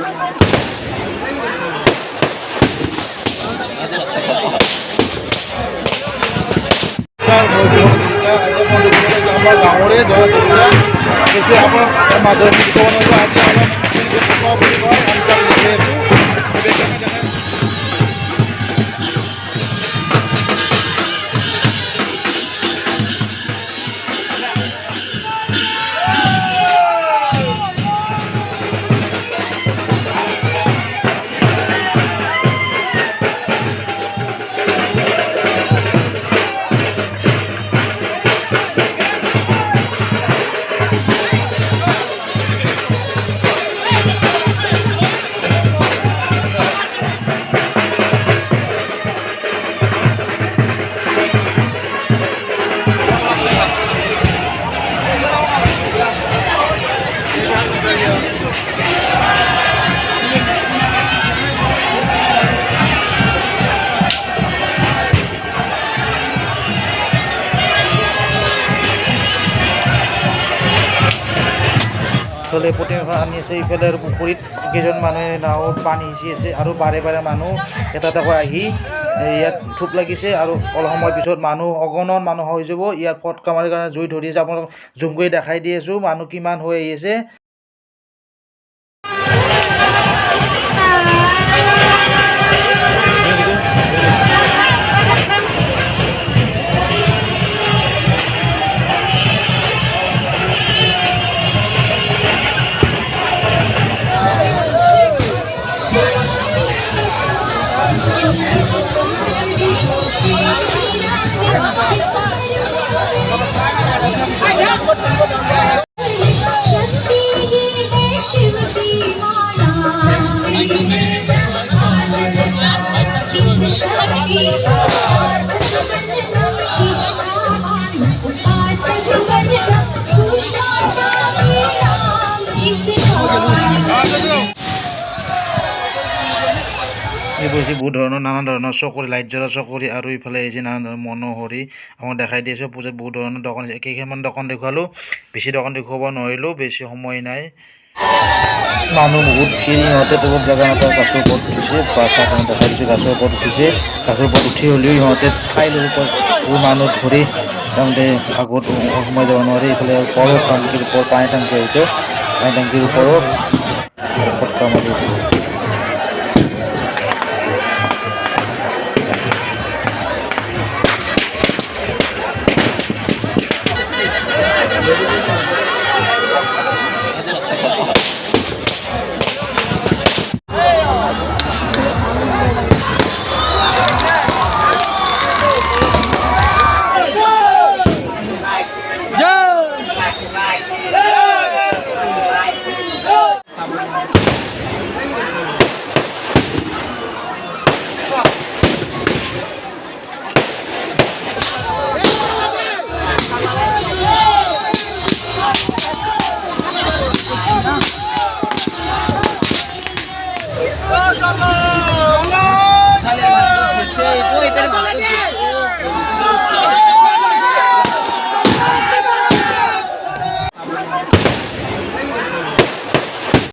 আমাৰ গাঁৱৰে দৰা দুৰ্গা বেছি আমাৰ মাজৰ বুলি কয় অঞ্চল ইফালে প্ৰতিমাখন আনি আছে, ইফালে আৰু পুখুৰীত কেইজন মানুহে নাৱত পানী সিঁচি আছে আৰু বাৰে বাৰে মানুহ এটা এটাকৈ আহি ইয়াত থূপ লাগিছে আৰু অলপ সময় পিছত মানুহ অগণন মানুহ হৈ যাব। ইয়াত ফটকা মাৰি কাৰণে জুই ধৰি আছে, আপোনালোকক জুম কৰি দেখাই দি আছোঁ মানুহ কিমান হৈ আহি আছে। এইবোৰ হৈছে বহুত ধৰণৰ নানা ধৰণৰ চকৰি, লাইট জ্বলা চকৰি আৰু ইফালে আহিছে নানা ধৰণৰ মনোহৰি। আপোনাক দেখাই দি আছোঁ পূজাত বহুত ধৰণৰ দোকান আছে। কেইখনমান দোকান দেখুৱালোঁ, বেছি দোকান দেখুৱাব নোৱাৰিলোঁ, বেছি সময় নাই। মানুহ বহুত ভিৰ, ইহঁতে বহুত জেগা নাপায় গাছৰ ওপৰত উঠিছে, চাহ দেখাই দিছোঁ গাছৰ ওপৰত উঠিছে। গাছৰ ওপৰত উঠি হ'লেও ইহঁতে চাই লৈ বহুত মানুহ ধৰি তাৰমানে আগত সোমাই যাব নোৱাৰে। এইফালে ওপৰত টাংকিৰ ওপৰত পানী টাংকি হয়তো পানী টাংকিৰ ওপৰত ফটকা মাৰি আছে।